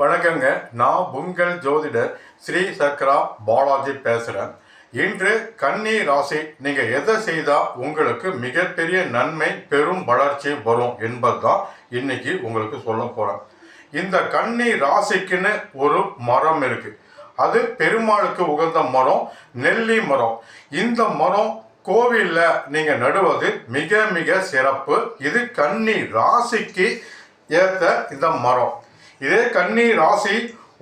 வணக்கங்க. நான் உங்கள் ஜோதிடர் ஸ்ரீ சக்ரா பாலாஜி பேசுகிறேன். இன்று கன்னி ராசி, நீங்கள் எதை செய்தால் உங்களுக்கு மிகப்பெரிய நன்மை பெரும் வளர்ச்சி வரும் என்பது தான் இன்னைக்கு உங்களுக்கு சொல்ல போகிறேன். இந்த கன்னி ராசிக்குன்னு ஒரு மரம் இருக்குது. அது பெருமாளுக்கு உகந்த மரம், நெல்லி மரம். இந்த மரம் கோவிலில் நீங்கள் நடுவது மிக மிக சிறப்பு. இது கன்னி ராசிக்கு ஏற்ற இந்த மரம். இதே கன்னி ராசி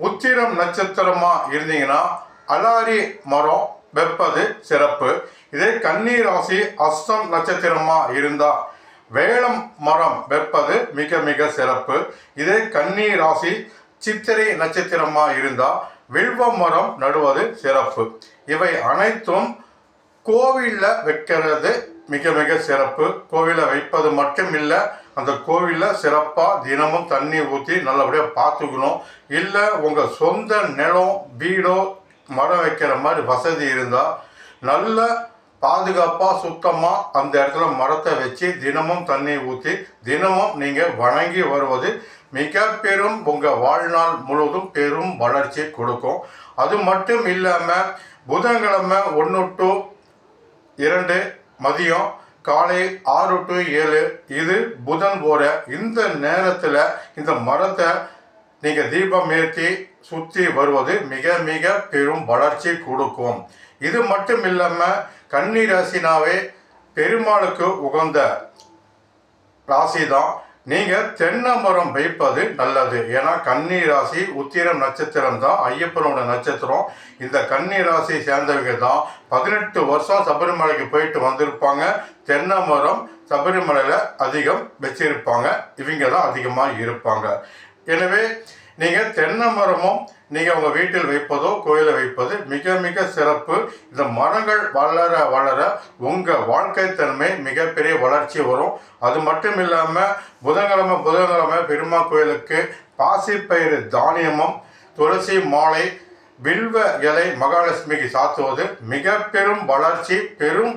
உத்திரம் நட்சத்திரமா இருந்தீங்கன்னா அலாரி மரம் வைப்பது சிறப்பு. இதே கன்னி ராசி அஸ்தம் நட்சத்திரமா இருந்தா வேளம் மரம் வைப்பது மிக மிக சிறப்பு. இதே கன்னி ராசி சித்திரை நட்சத்திரமா இருந்தா வில்வ மரம் நடுவது சிறப்பு. இவை அனைத்தும் கோவிலில் வைக்கிறது மிக மிக சிறப்பு. கோவிலில் வைப்பது மட்டும் இல்லை, அந்த கோவிலில் சிறப்பாக தினமும் தண்ணி ஊற்றி நல்லபடியாக பார்த்துக்கணும். இல்லை உங்கள் சொந்த நிலம் வீடோ மரம் வைக்கிற மாதிரி வசதி இருந்தால் நல்ல பாதுகாப்பாக சுத்தமாக அந்த இடத்துல மரத்தை வச்சு தினமும் தண்ணி ஊற்றி தினமும் நீங்கள் வணங்கி வருவது மிக பெரும் உங்கள் வாழ்நாள் முழுவதும் பெரும் வளர்ச்சி கொடுக்கும். அது மட்டும் இல்லாமல் புதன்கிழமை 1 to 2 மதியம், காலை 6 to 7 இது புதன் போற இந்த நேரத்தில் இந்த மரத்தை நீங்கள் தீபம் ஏற்றி சுற்றி வருவது மிக மிக பெரும் வளர்ச்சி கொடுக்கும். இது மட்டும் இல்லாமல் கன்னி ராசினாவே பெருமாளுக்கு உகந்த ராசி தான். நீங்கள் தென்னை மரம் வைப்பது நல்லது. ஏன்னா கன்னி ராசி உத்திரம் நட்சத்திரம் தான் ஐயப்பனோட நட்சத்திரம். இந்த கன்னி ராசி சேர்ந்தவங்க தான் 18 வருஷம் சபரிமலைக்கு போயிட்டு வந்திருப்பாங்க. தென்னை மரம் சபரிமலையில் அதிகம் வச்சிருப்பாங்க. இவங்க தான் அதிகமாக இருப்பாங்க. எனவே நீங்கள் தென்னை மரமும் நீங்கள் உங்கள் வீட்டில் வைப்பதோ கோயிலில் வைப்பது மிக மிக சிறப்பு. இந்த மரங்கள் வளர வளர உங்கள் வாழ்க்கை தன்மை மிகப்பெரிய வளர்ச்சி வரும். அது மட்டும் இல்லாமல் புதன்கிழமை பெருமாள் கோயிலுக்கு பாசிப்பயிறு தானியமும் துளசி மாலை வில்வ இலை மகாலட்சுமிக்கு சாத்துவது மிக பெரும்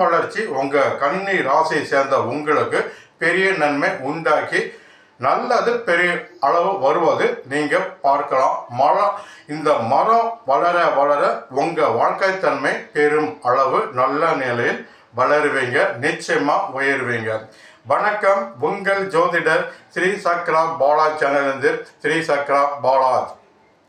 வளர்ச்சி உங்கள் கன்னி ராசியை சேர்ந்த உங்களுக்கு பெரிய நன்மை உண்டாக்கி நல்லது பெரிய அளவு வருவது நீங்கள் பார்க்கலாம். இந்த மரம் வளர வளர உங்கள் வாழ்க்கை தன்மை பெரும் அளவு நல்ல நிலையில் வளருவீங்க, நிச்சயமாக உயர்வீங்க. வணக்கம். உங்கள் ஜோதிடர் ஸ்ரீ சக்ரா பாலாஜ் சேனலிருந்து ஸ்ரீ சக்ரா பாலாஜ்.